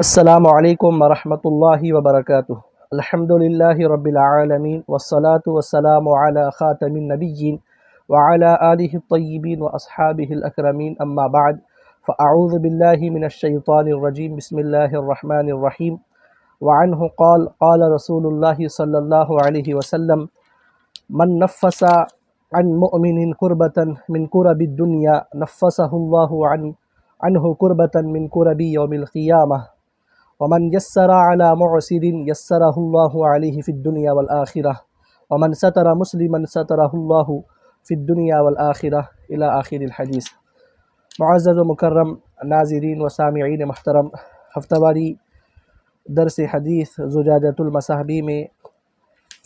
السلام علیکم ورحمۃ اللہ وبرکاتہ۔ الحمدللہ رب العالمین والصلاة والسلام علی خاتم النبیین وعلی آلہ الطیبین واصحابہ الاکرمین، اما بعد فاعوذ باللہ من الشیطان الرجیم، بسم اللہ الرحمن الرحیم۔ وعنہ قال قال رسول اللہ صلی اللہ علیہ وسلم: من نفس عن مؤمن کربۃ من کرب الدنیا نفسہ اللہ عنہ کربۃ من کرب یوم القیامہ، ومن یسر علی معسر یسرہ اللہ علیہ فی الدنیا والآخرہ، ومن ستر مسلما سترہ اللہ فی الدنیا والآخرہ، الی آخر الحدیث۔ معزز و مکرم ناظرین و سامعین محترم، ہفتہ واری درس حدیث زجاجۃ المصاحبی میں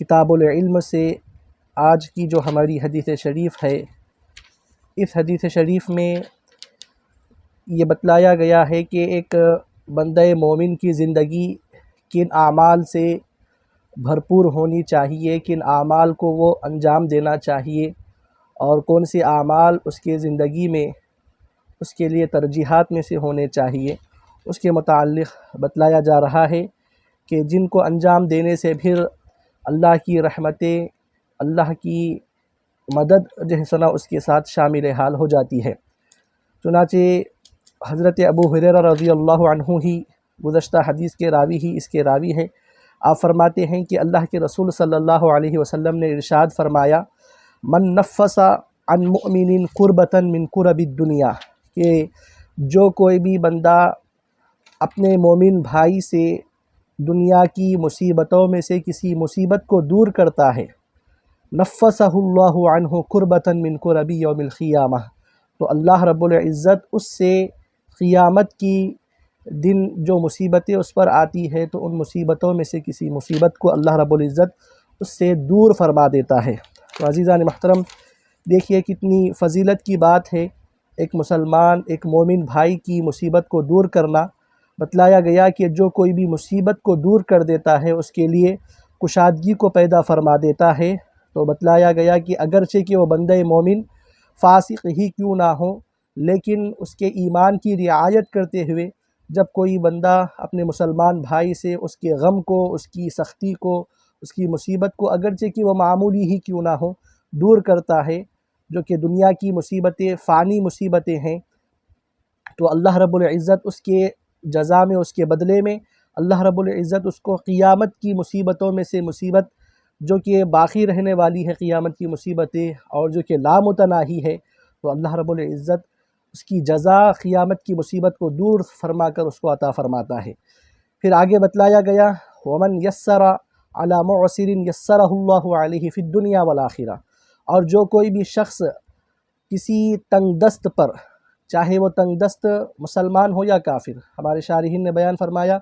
کتاب العلم سے آج کی جو ہماری حدیث شریف ہے، اس حدیث شریف میں یہ بتلایا گیا ہے کہ ایک بندہ مومن کی زندگی کن اعمال سے بھرپور ہونی چاہیے، کن اعمال کو وہ انجام دینا چاہیے، اور کون سے اعمال اس کے زندگی میں اس کے لیے ترجیحات میں سے ہونے چاہیے، اس کے متعلق بتلایا جا رہا ہے کہ جن کو انجام دینے سے پھر اللہ کی رحمتیں، اللہ کی مدد جو ہے سنا اس کے ساتھ شامل حال ہو جاتی ہے۔ چنانچہ حضرت ابو ہریرہ رضی اللہ عنہ ہی گزشتہ حدیث کے راوی ہی اس کے راوی ہیں۔ آپ فرماتے ہیں کہ اللہ کے رسول صلی اللہ علیہ وسلم نے ارشاد فرمایا: من نفس عن مؤمن کربۃ من کرب الدنیا، کہ جو کوئی بھی بندہ اپنے مومن بھائی سے دنیا کی مصیبتوں میں سے کسی مصیبت کو دور کرتا ہے، نفسہ اللہ عنہ کربۃ من کرب یوم القیامہ، تو اللہ رب العزت اس سے قیامت کی دن جو مصیبتیں اس پر آتی ہے تو ان مصیبتوں میں سے کسی مصیبت کو اللہ رب العزت اس سے دور فرما دیتا ہے۔ تو عزیزان محترم، دیکھیے کتنی فضیلت کی بات ہے، ایک مسلمان، ایک مومن بھائی کی مصیبت کو دور کرنا۔ بتلایا گیا کہ جو کوئی بھی مصیبت کو دور کر دیتا ہے اس کے لیے کشادگی کو پیدا فرما دیتا ہے۔ تو بتلایا گیا کہ اگرچہ کہ وہ بندہ مومن فاسق ہی کیوں نہ ہو، لیکن اس کے ایمان کی رعایت کرتے ہوئے جب کوئی بندہ اپنے مسلمان بھائی سے اس کے غم کو، اس کی سختی کو، اس کی مصیبت کو، اگرچہ کہ وہ معمولی ہی کیوں نہ ہو، دور کرتا ہے، جو کہ دنیا کی مصیبتیں فانی مصیبتیں ہیں، تو اللہ رب العزت اس کے جزا میں، اس کے بدلے میں اللہ رب العزت اس کو قیامت کی مصیبتوں میں سے مصیبت جو کہ باقی رہنے والی ہے، قیامت کی مصیبتیں اور جو کہ لامتناہی ہے، تو اللہ رب العزت اس کی جزا قیامت کی مصیبت کو دور فرما کر اس کو عطا فرماتا ہے۔ پھر آگے بتلایا گیا: ومن یسر علی معسر یسرہ اللہ علیہ فی الدنیا والآخرہ، اور جو کوئی بھی شخص کسی تنگ دست پر، چاہے وہ تنگ دست مسلمان ہو یا کافر، ہمارے شارحین نے بیان فرمایا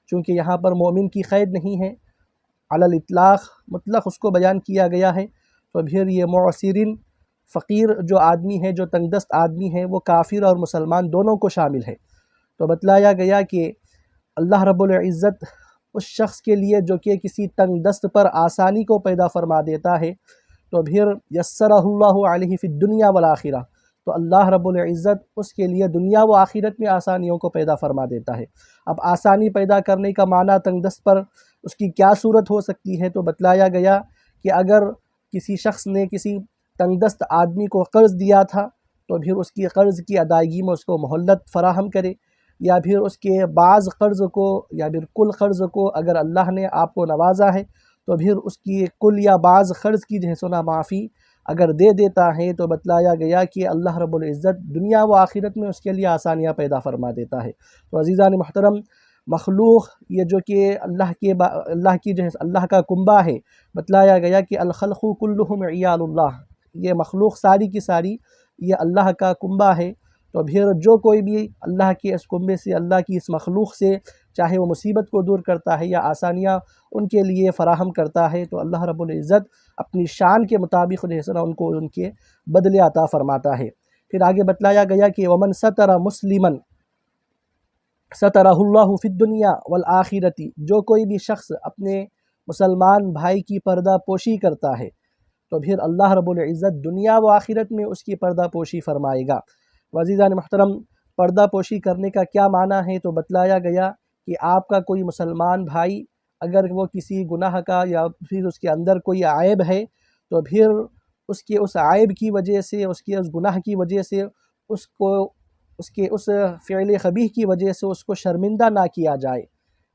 چونکہ یہاں پر مومن کی قید نہیں ہے، علی الاطلاق مطلق اس کو بیان کیا گیا ہے، تو پھر یہ معسرین، فقیر جو آدمی ہے، جو تنگ دست آدمی ہے، وہ کافر اور مسلمان دونوں کو شامل ہے۔ تو بتلایا گیا کہ اللہ رب العزت اس شخص کے لیے جو کہ کسی تنگ دست پر آسانی کو پیدا فرما دیتا ہے، تو پھر یسرہ اللہ علیہ فی الدنیا والآخرہ، تو اللہ رب العزت اس کے لیے دنیا و آخرت میں آسانیوں کو پیدا فرما دیتا ہے۔ اب آسانی پیدا کرنے کا معنی تنگ دست پر اس کی کیا صورت ہو سکتی ہے؟ تو بتلایا گیا کہ اگر کسی شخص نے کسی تنگ دست آدمی کو قرض دیا تھا تو پھر اس کی قرض کی ادائیگی میں اس کو مہلت فراہم کرے، یا پھر اس کے بعض قرض کو یا پھر کل قرض کو اگر اللہ نے آپ کو نوازا ہے تو پھر اس کی کل یا بعض قرض کی جو ہے سنا معافی اگر دے دیتا ہے، تو بتلایا گیا کہ اللہ رب العزت دنیا و آخرت میں اس کے لیے آسانیاں پیدا فرما دیتا ہے۔ تو عزیزان محترم، مخلوق یہ جو کہ اللہ کا کنبہ ہے، بتلایا گیا کہ الخلق کلہم عیال اللہ، یہ مخلوق ساری کی ساری یہ اللہ کا کنبہ ہے۔ تو پھر جو کوئی بھی اللہ کے اس کنبے سے، اللہ کی اس مخلوق سے، چاہے وہ مصیبت کو دور کرتا ہے یا آسانیاں ان کے لیے فراہم کرتا ہے، تو اللہ رب العزت اپنی شان کے مطابق ان کو ان کے بدلے عطا فرماتا ہے۔ پھر آگے بتلایا گیا کہ ومن ستر مسلما سترہ اللہ فی الدنیا والآخرۃ، جو کوئی بھی شخص اپنے مسلمان بھائی کی پردہ پوشی کرتا ہے تو پھر اللہ رب العزت دنیا و آخرت میں اس کی پردہ پوشی فرمائے گا۔ عزیزان محترم، پردہ پوشی کرنے کا کیا معنی ہے؟ تو بتلایا گیا کہ آپ کا کوئی مسلمان بھائی اگر وہ کسی گناہ کا یا پھر اس کے اندر کوئی عیب ہے تو پھر اس کے اس عیب کی وجہ سے، اس کے اس گناہ کی وجہ سے اس کو اس کے اس فعل قبیح کی وجہ سے اس کو شرمندہ نہ کیا جائے،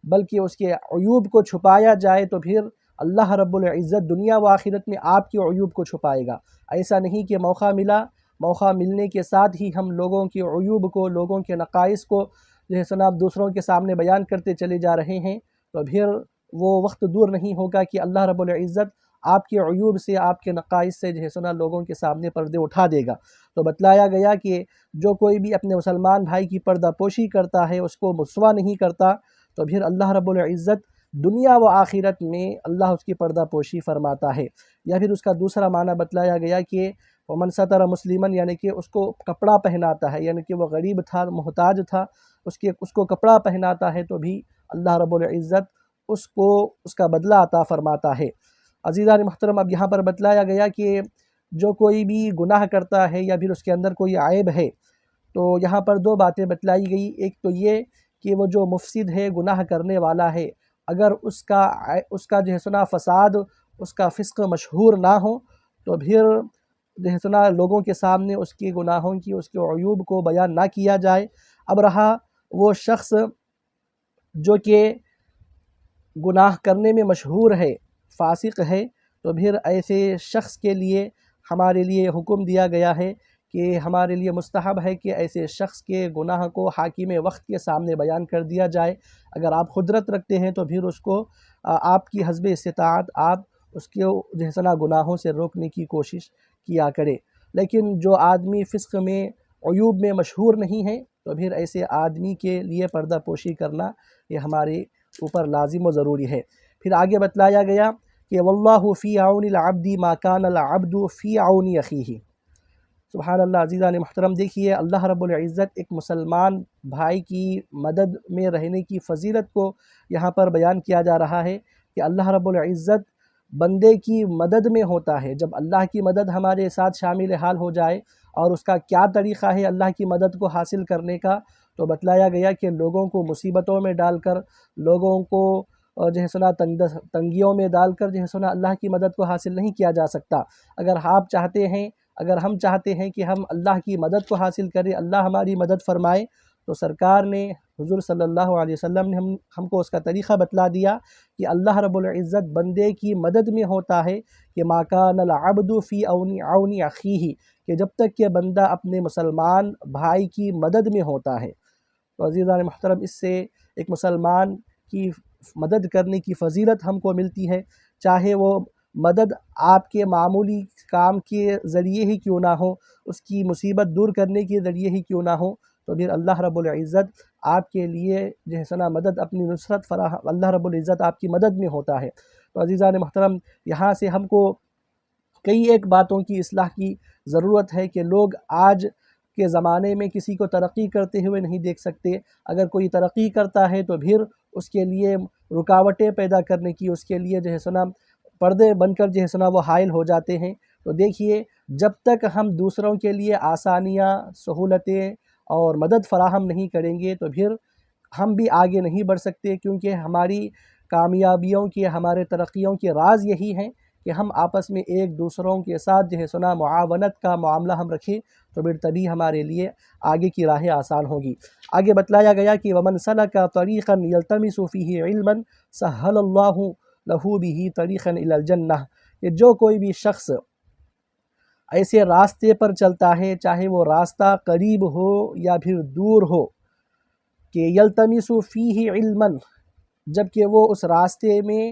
بلکہ اس کے عیوب کو چھپایا جائے، تو پھر اللہ رب العزت دنیا و آخرت میں آپ کے عیوب کو چھپائے گا۔ ایسا نہیں کہ موقع ملنے کے ساتھ ہی ہم لوگوں کے عیوب کو، لوگوں کے نقائص کو جو ہے سنا دوسروں کے سامنے بیان کرتے چلے جا رہے ہیں، تو پھر وہ وقت دور نہیں ہوگا کہ اللہ رب العزت آپ کے عیوب سے، آپ کے نقائص سے جو ہے سنا لوگوں کے سامنے پردے اٹھا دے گا۔ تو بتلایا گیا کہ جو کوئی بھی اپنے مسلمان بھائی کی پردہ پوشی کرتا ہے، اس کو رسوا نہیں کرتا، تو پھر اللہ رب العزت دنیا و آخرت میں اللہ اس کی پردہ پوشی فرماتا ہے۔ یا پھر اس کا دوسرا معنی بتلایا گیا کہ ومن ستر مسلمن، یعنی کہ اس کو کپڑا پہناتا ہے، یعنی کہ وہ غریب تھا، محتاج تھا، اس کو کپڑا پہناتا ہے تو بھی اللہ رب العزت اس کو اس کا بدلہ عطا فرماتا ہے۔ عزیزان محترم، اب یہاں پر بتلایا گیا کہ جو کوئی بھی گناہ کرتا ہے یا پھر اس کے اندر کوئی عیب ہے، تو یہاں پر دو باتیں بتلائی گئی۔ ایک تو یہ کہ وہ جو مفسد ہے، گناہ کرنے والا ہے، اگر اس کا جو ہے سنا فساد، اس کا فسق مشہور نہ ہو تو پھر جو ہے سنا لوگوں کے سامنے اس کے گناہوں کی، اس کے عیوب کو بیان نہ کیا جائے۔ اب رہا وہ شخص جو کہ گناہ کرنے میں مشہور ہے، فاسق ہے، تو پھر ایسے شخص کے لیے ہمارے لیے حکم دیا گیا ہے کہ ہمارے لیے مستحب ہے کہ ایسے شخص کے گناہ کو حاکم وقت کے سامنے بیان کر دیا جائے۔ اگر آپ قدرت رکھتے ہیں تو پھر اس کو آپ کی حسب استطاعت آپ اس کے جو ہے سنا گناہوں سے روکنے کی کوشش کیا کرے۔ لیکن جو آدمی فسق میں، عیوب میں مشہور نہیں ہے، تو پھر ایسے آدمی کے لیے پردہ پوشی کرنا یہ ہمارے اوپر لازم و ضروری ہے۔ پھر آگے بتلایا گیا کہ واللہ فی عون العبد ما کان العبد فی عون اخیہ۔ سبحان اللہ، عزیزان محترم، دیکھیے اللہ رب العزت ایک مسلمان بھائی کی مدد میں رہنے کی فضیلت کو یہاں پر بیان کیا جا رہا ہے کہ اللہ رب العزت بندے کی مدد میں ہوتا ہے۔ جب اللہ کی مدد ہمارے ساتھ شامل حال ہو جائے، اور اس کا کیا طریقہ ہے اللہ کی مدد کو حاصل کرنے کا، تو بتلایا گیا کہ لوگوں کو مصیبتوں میں ڈال کر، لوگوں کو جو ہے سنا تنگیوں میں ڈال کر جو ہے سنا اللہ کی مدد کو حاصل نہیں کیا جا سکتا۔ اگر ہم چاہتے ہیں کہ ہم اللہ کی مدد کو حاصل کریں، اللہ ہماری مدد فرمائے، تو سرکار نے، حضور صلی اللہ علیہ وسلم نے ہم کو اس کا طریقہ بتلا دیا کہ اللہ رب العزت بندے کی مدد میں ہوتا ہے کہ ما کان العبد فی عون اخیہ، کہ جب تک کہ بندہ اپنے مسلمان بھائی کی مدد میں ہوتا ہے۔ تو عزیزان محترم، اس سے ایک مسلمان کی مدد کرنے کی فضیلت ہم کو ملتی ہے، چاہے وہ مدد آپ کے معمولی کام کے ذریعے ہی کیوں نہ ہو، اس کی مصیبت دور کرنے کے ذریعے ہی کیوں نہ ہو، تو پھر اللہ رب العزت آپ کے لیے جو ہے سنا مدد، اپنی نصرت فراہم، اللہ رب العزت آپ کی مدد میں ہوتا ہے۔ تو عزیزان محترم، یہاں سے ہم کو کئی ایک باتوں کی اصلاح کی ضرورت ہے کہ لوگ آج کے زمانے میں کسی کو ترقی کرتے ہوئے نہیں دیکھ سکتے۔ اگر کوئی ترقی کرتا ہے تو پھر اس کے لیے رکاوٹیں پیدا کرنے کی، اس کے لیے جو ہے سنا پردے بن کر جو ہے سنا وہ حائل ہو جاتے ہیں۔ تو دیکھیے، جب تک ہم دوسروں کے لیے آسانیاں، سہولتیں اور مدد فراہم نہیں کریں گے تو پھر ہم بھی آگے نہیں بڑھ سکتے، کیونکہ ہماری کامیابیوں کے، ہمارے ترقیوں کے راز یہی ہیں کہ ہم آپس میں ایک دوسروں کے ساتھ جو ہے سنا معاونت کا معاملہ ہم رکھیں، تو پھر تبھی ہمارے لیے آگے کی راہیں آسان ہوگی۔ آگے بتلایا گیا کہ وَمَنْ سَلَكَ طَرِيقًا يَلْتَمِسُ فِيهِ عِلْمًا سَهَّلَ اللَّهُ لَهُ بِهِ طَرِيقًا إِلَى الْجَنَّةِ، کہ جو کوئی بھی شخص ایسے راستے پر چلتا ہے، چاہے وہ راستہ قریب ہو یا پھر دور ہو، کہ یلتمس فیہ علما، جبکہ وہ اس راستے میں،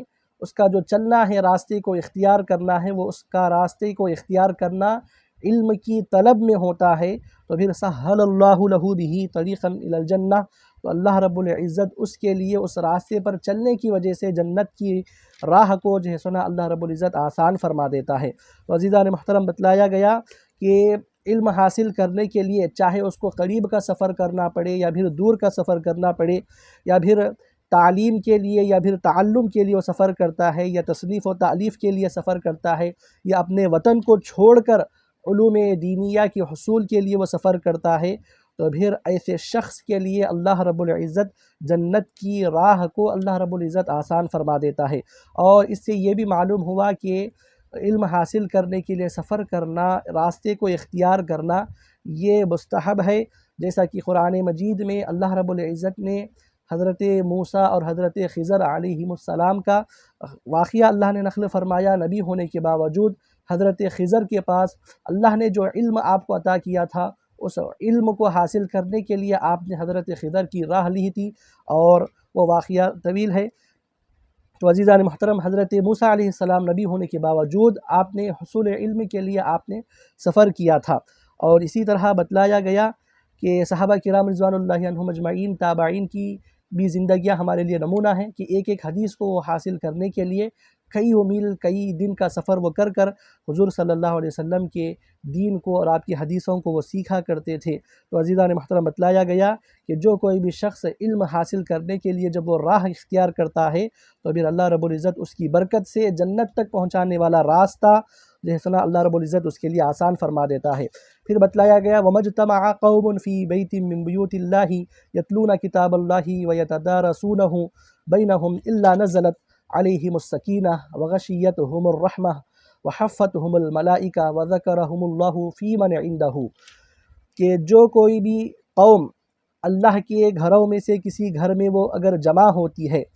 اس کا جو چلنا ہے، راستے کو اختیار کرنا ہے، وہ اس کا راستے کو اختیار کرنا علم کی طلب میں ہوتا ہے، تو پھر سہل اللہ لہ بہ طریقا الی الجنہ، تو اللہ رب العزت اس کے لیے اس راستے پر چلنے کی وجہ سے جنت کی راہ کو جو ہے سنا اللہ رب العزت آسان فرما دیتا ہے۔ تو عزیزان محترم، بتلایا گیا کہ علم حاصل کرنے کے لیے چاہے اس کو قریب کا سفر کرنا پڑے یا پھر دور کا سفر کرنا پڑے، یا پھر تعلیم کے لیے یا پھر تعلم کے لیے وہ سفر کرتا ہے، یا تصنیف و تالیف کے لیے سفر کرتا ہے، یا اپنے وطن کو چھوڑ کر علوم دینیہ کے حصول کے لیے وہ سفر کرتا ہے، تو پھر ایسے شخص کے لیے اللہ رب العزت جنت کی راہ کو اللہ رب العزت آسان فرما دیتا ہے۔ اور اس سے یہ بھی معلوم ہوا کہ علم حاصل کرنے کے لیے سفر کرنا، راستے کو اختیار کرنا یہ مستحب ہے، جیسا کہ قرآن مجید میں اللہ رب العزت نے حضرت موسیٰ اور حضرت خضر علیہم السلام کا واقعہ اللہ نے نقل فرمایا۔ نبی ہونے کے باوجود حضرت خضر کے پاس اللہ نے جو علم آپ کو عطا کیا تھا، اس علم کو حاصل کرنے کے لیے آپ نے حضرت خضر کی راہ لی تھی، اور وہ واقعہ طویل ہے۔ تو عزیزان محترم، حضرت موسیٰ علیہ السلام نبی ہونے کے باوجود آپ نے حصول علم کے لیے آپ نے سفر کیا تھا۔ اور اسی طرح بتلایا گیا کہ صحابہ کرام رضوان اللہ عنہم اجمعین، تابعین کی بھی زندگیاں ہمارے لیے نمونہ ہیں کہ ایک ایک حدیث کو حاصل کرنے کے لیے کئی میل کئی دن کا سفر وہ کر حضور صلی اللہ علیہ وسلم کے دین کو اور آپ کی حدیثوں کو وہ سیکھا کرتے تھے۔ تو عزیزان محترم، بتلایا گیا کہ جو کوئی بھی شخص علم حاصل کرنے کے لیے جب وہ راہ اختیار کرتا ہے تو پھر اللہ رب العزت اس کی برکت سے جنت تک پہنچانے والا راستہ جو ہے سنا اللہ رب العزت اس کے لیے آسان فرما دیتا ہے۔ پھر بتلایا گیا وَمَجْتَمَعَ قَوْمٌ فِي بَيْتٍ مِّن بُيُوتِ اللَّهِ يَتْلُونَ كِتَابَ اللَّهِ وَيَتَدَارَسُونَهُ بَيْنَهُمْ إِلَّا نَزَلَتْ عَلَيْهِمُ السَّكِينَةُ وَغَشِيَّتْهُمُ الرَّحْمَةُ وَحَفَّتْهُمُ الْمَلَائِكَةُ وَذَكَرَهُمُ اللَّهُ فِي مَنْ عِندَهُ، کہ جو کوئی بھی قوم اللہ کے گھروں میں سے کسی گھر میں وہ اگر جمع ہوتی ہے،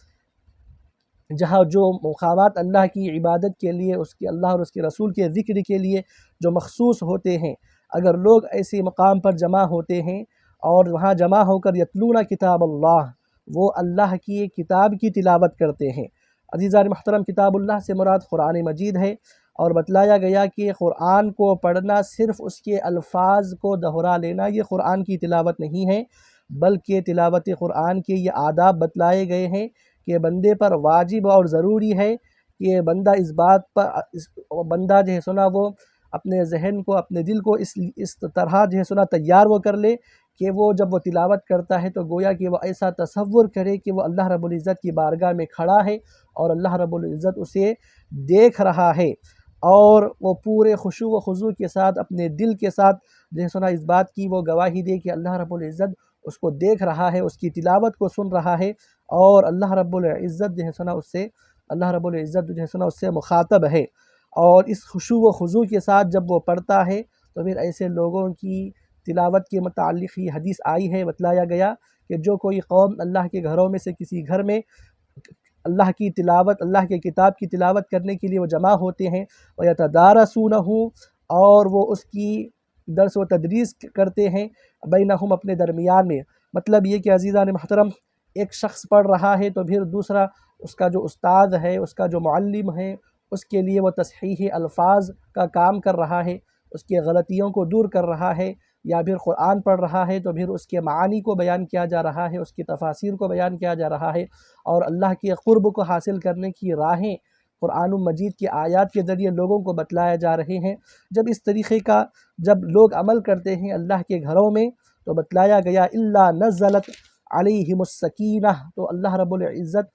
جہاں جو مقامات اللہ کی عبادت کے لیے، اس کے اللہ اور اس کے رسول کے ذکر کے لیے جو مخصوص ہوتے ہیں، اگر لوگ ایسے مقام پر جمع ہوتے ہیں اور وہاں جمع ہو کر یتلون کتاب اللہ، وہ اللہ کی کتاب کی تلاوت کرتے ہیں۔ عزیزان محترم، کتاب اللہ سے مراد قرآن مجید ہے، اور بتلایا گیا کہ قرآن کو پڑھنا صرف اس کے الفاظ کو دہرا لینا یہ قرآن کی تلاوت نہیں ہے، بلکہ تلاوت قرآن کے یہ آداب بتلائے گئے ہیں کہ بندے پر واجب اور ضروری ہے کہ بندہ اس بات پر بندہ جو ہے سنا وہ اپنے ذہن کو، اپنے دل کو اس طرح جو ہے سنا تیار وہ کر لے کہ وہ جب وہ تلاوت کرتا ہے تو گویا کہ وہ ایسا تصور کرے کہ وہ اللہ رب العزت کی بارگاہ میں کھڑا ہے اور اللہ رب العزت اسے دیکھ رہا ہے، اور وہ پورے خشوع و خضوع کے ساتھ اپنے دل کے ساتھ جو ہے سنا اس بات کی وہ گواہی دے کہ اللہ رب العزت اس کو دیکھ رہا ہے، اس کی تلاوت کو سن رہا ہے، اور اللہ رب العزت جو ہے سنا اس سے مخاطب ہے۔ اور اس خشوع و خضوع کے ساتھ جب وہ پڑھتا ہے تو پھر ایسے لوگوں کی تلاوت کے متعلق ہی حدیث آئی ہے، بتلایا گیا کہ جو کوئی قوم اللہ کے گھروں میں سے کسی گھر میں اللہ کی تلاوت، اللہ کے کتاب کی تلاوت کرنے کے لیے وہ جمع ہوتے ہیں، وَيَتَدَارَسُونَهُ، اور وہ اس کی درس و تدریس کرتے ہیں، بینہم، اپنے درمیان میں۔ مطلب یہ کہ عزیزان محترم، ایک شخص پڑھ رہا ہے تو پھر دوسرا اس کا جو استاد ہے، اس کا جو معلم ہے، اس کے لیے وہ تصحیح الفاظ کا کام کر رہا ہے، اس کے غلطیوں کو دور کر رہا ہے، یا پھر قرآن پڑھ رہا ہے تو پھر اس کے معانی کو بیان کیا جا رہا ہے، اس کی تفاسیر کو بیان کیا جا رہا ہے، اور اللہ کے قرب کو حاصل کرنے کی راہیں قرآن مجید کی آیات کے ذریعے لوگوں کو بتلایا جا رہے ہیں۔ جب اس طریقے کا جب لوگ عمل کرتے ہیں اللہ کے گھروں میں تو بتلایا گیا الا نزلت علیہم السکینہ، تو اللہ رب العزت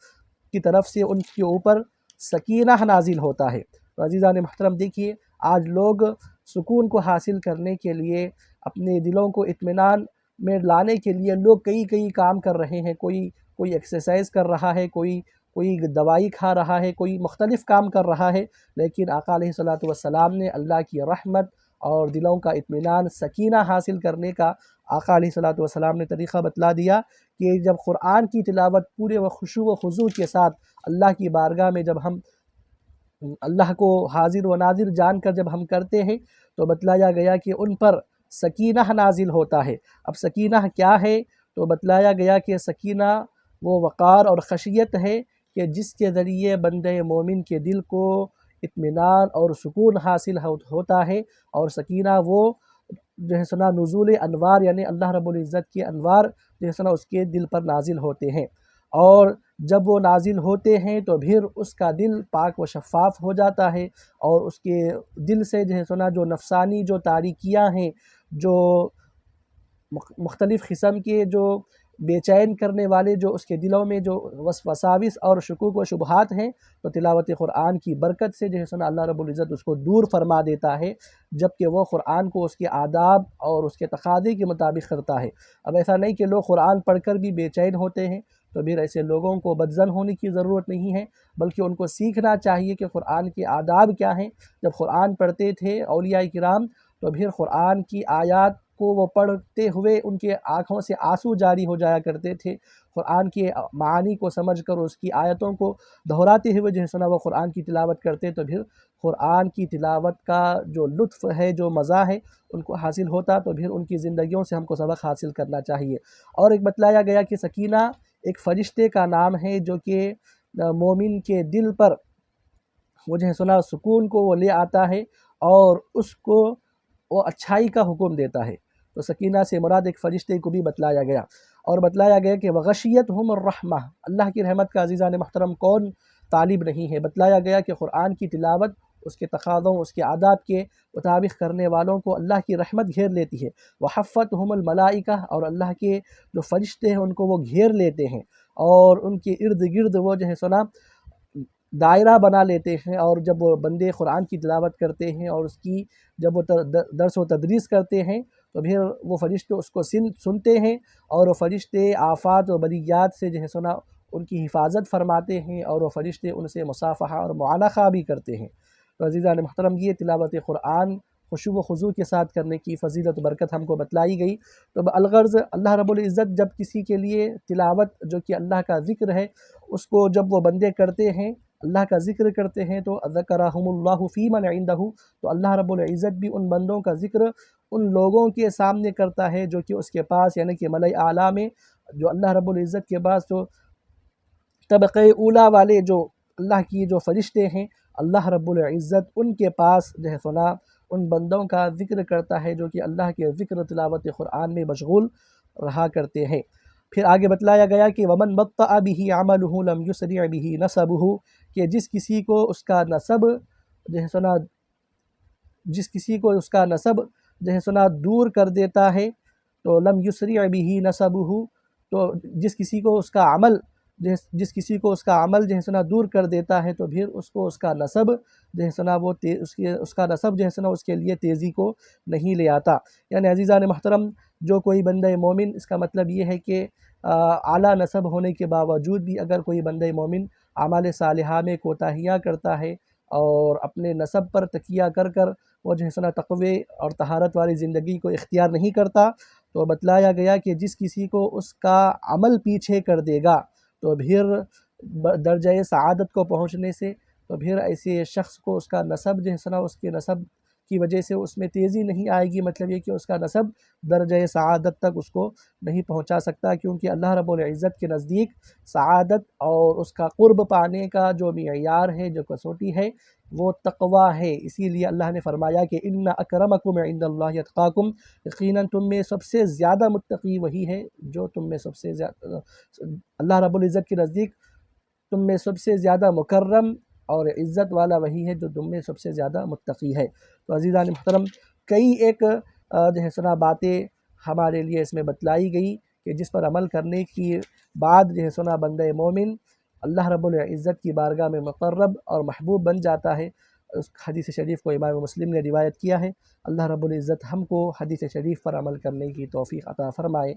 کی طرف سے ان کے اوپر سکینہ نازل ہوتا ہے۔ تو عزیزان محترم، دیکھیے آج لوگ سکون کو حاصل کرنے کے لیے، اپنے دلوں کو اطمینان میں لانے کے لیے لوگ کئی کام کر رہے ہیں، کوئی ایکسرسائز کر رہا ہے، کوئی دوائی کھا رہا ہے، کوئی مختلف کام کر رہا ہے، لیکن آقا علیہ الصلوۃ والسلام نے اللہ کی رحمت اور دلوں کا اطمینان، سکینہ حاصل کرنے کا آقا علیہ الصلوۃ والسلام نے طریقہ بتلا دیا کہ جب قرآن کی تلاوت پورے و خشوع و خضوع کے ساتھ اللہ کی بارگاہ میں جب ہم اللہ کو حاضر و ناظر جان کر جب ہم کرتے ہیں تو بتلایا گیا کہ ان پر سکینہ نازل ہوتا ہے۔ اب سکینہ کیا ہے؟ تو بتلایا گیا کہ سکینہ وہ وقار اور خشیت ہے کہ جس کے ذریعے بندے مومن کے دل کو اطمینان اور سکون حاصل ہوتا ہے، اور سکینہ وہ جو ہے سنا نزول انوار، یعنی اللہ رب العزت کے انوار جو ہے سنا اس کے دل پر نازل ہوتے ہیں، اور جب وہ نازل ہوتے ہیں تو پھر اس کا دل پاک و شفاف ہو جاتا ہے، اور اس کے دل سے جو ہے سنا جو نفسانی جو تاریکیاں ہیں، جو مختلف قسم کے جو بے چین کرنے والے جو اس کے دلوں میں جو وساوس اور شکوک و شبہات ہیں، تو تلاوت قرآن کی برکت سے جو ہے سنا اللہ رب العزت اس کو دور فرما دیتا ہے، جبکہ وہ قرآن کو اس کے آداب اور اس کے تقاضے کے مطابق کرتا ہے۔ اب ایسا نہیں کہ لوگ قرآن پڑھ کر بھی بے چین ہوتے ہیں، تو پھر ایسے لوگوں کو بدظن ہونے کی ضرورت نہیں ہے، بلکہ ان کو سیکھنا چاہیے کہ قرآن کے آداب کیا ہیں۔ جب قرآن پڑھتے تھے اولیاء کرام، تو پھر قرآن کی آیات کو وہ پڑھتے ہوئے ان کے آنکھوں سے آنسو جاری ہو جایا کرتے تھے۔ قرآن کے معانی کو سمجھ کر اس کی آیتوں کو دہراتے ہوئے جو ہے سنا وہ قرآن کی تلاوت کرتے، تو پھر قرآن کی تلاوت کا جو لطف ہے، جو مزہ ہے، ان کو حاصل ہوتا۔ تو پھر ان کی زندگیوں سے ہم کو سبق حاصل کرنا چاہیے۔ اور ایک بتلایا گیا کہ سکینہ ایک فرشتے کا نام ہے، جو کہ مومن کے دل پر وہ جو ہے سنا سکون کو وہ لے آتا ہے اور اس کو وہ اچھائی کا حکم دیتا ہے۔ تو سکینہ سے مراد ایک فرشتے کو بھی بتلایا گیا، اور بتلایا گیا کہ وغشیتہم الرحمہ، اللہ کی رحمت کا عزیزان محترم کون طالب نہیں ہے۔ بتلایا گیا کہ قرآن کی تلاوت اس کے تقاضوں، اس کے آداب کے مطابق کرنے والوں کو اللہ کی رحمت گھیر لیتی ہے۔ وحفتہم الملائکہ، اور اللہ کے جو فرشتے ہیں ان کو وہ گھیر لیتے ہیں اور ان کے ارد گرد وہ جو ہے سنا دائرہ بنا لیتے ہیں، اور جب وہ بندے قرآن کی تلاوت کرتے ہیں اور اس کی جب وہ درس و تدریس کرتے ہیں، تو پھر وہ فرشتے اس کو سنتے ہیں، اور وہ فرشتے آفات و بلیات سے جو ہے سنا ان کی حفاظت فرماتے ہیں، اور وہ فرشتے ان سے مصافحہ اور معانقہ بھی کرتے ہیں۔ تو عزیزان محترم، یہ تلاوت قرآن خشوع و خضوع کے ساتھ کرنے کی فضیلت و برکت ہم کو بتلائی گئی۔ تو الغرض اللہ رب العزت جب کسی کے لیے تلاوت جو کہ اللہ کا ذکر ہے، اس کو جب وہ بندے کرتے ہیں، اللہ کا ذکر کرتے ہیں، تو ذکرہم اللہ فی من عندہ، تو اللہ رب العزت بھی ان بندوں کا ذکر ان لوگوں کے سامنے کرتا ہے جو کہ اس کے پاس، یعنی کہ ملأ اعلیٰ میں، جو اللہ رب العزت کے پاس جو طبقہ اولیٰ والے جو اللہ کی جو فرشتے ہیں، اللہ رب العزت ان کے پاس جو ہے سنا ان بندوں کا ذکر کرتا ہے جو کہ اللہ کے ذکر تلاوت قرآن میں مشغول رہا کرتے ہیں۔ پھر آگے بتلایا گیا کہ وَمَن بَطَّأَ بِهِ عَمَلُهُ لَمْ يُسْرِعْ بِهِ نَسَبُهُ، کہ جس کسی کو اس کا نسب جو ہے سنا جو ہے سنا دور کر دیتا ہے، تو لم یسرع به نسبه، تو جس کسی کو اس کا عمل جو ہے سنا دور کر دیتا ہے، تو پھر اس کو اس کا نسب جو ہے سنا وہ اس کا نسب جو ہے سنا اس کے لیے تیزی کو نہیں لے آتا۔ یعنی عزیزان محترم، جو کوئی بندہ مومن، اس کا مطلب یہ ہے کہ اعلیٰ نسب ہونے کے باوجود بھی اگر کوئی بندہ مومن اعمال صالحہ میں کوتاہیاں کرتا ہے اور اپنے نسب پر تکیہ کر کر وہ جو ہے سنا تقوی اور طہارت والی زندگی کو اختیار نہیں کرتا، تو بتلایا گیا کہ جس کسی کو اس کا عمل پیچھے کر دے گا، تو پھر درجہ سعادت کو پہنچنے سے، تو پھر ایسے شخص کو اس کا نسب جو ہے سنا اس کے نسب کی وجہ سے اس میں تیزی نہیں آئے گی۔ مطلب یہ کہ اس کا نسب درجہ سعادت تک اس کو نہیں پہنچا سکتا، کیونکہ اللہ رب العزت کے نزدیک سعادت اور اس کا قرب پانے کا جو معیار ہے، جو کسوٹی ہے، وہ تقوی ہے۔ اسی لیے اللہ نے فرمایا کہ ان اکرمکم عند اللہ اتقاکم، یقیناً تم میں سب سے زیادہ متقی وہی ہے جو تم میں سب سے زیادہ، اللہ رب العزت کے نزدیک تم میں سب سے زیادہ مکرم اور عزت والا وہی ہے جو تم میں سب سے زیادہ متقی ہے۔ تو عزیزان محترم، کئی ایک جو ہے سنا باتیں ہمارے لیے اس میں بتلائی گئی کہ جس پر عمل کرنے کی بعد جو ہے سنا بندہ مومن اللہ رب العزت کی بارگاہ میں مقرب اور محبوب بن جاتا ہے۔ اس حدیث شریف کو امام مسلم نے روایت کیا ہے۔ اللہ رب العزت ہم کو حدیث شریف پر عمل کرنے کی توفیق عطا فرمائے۔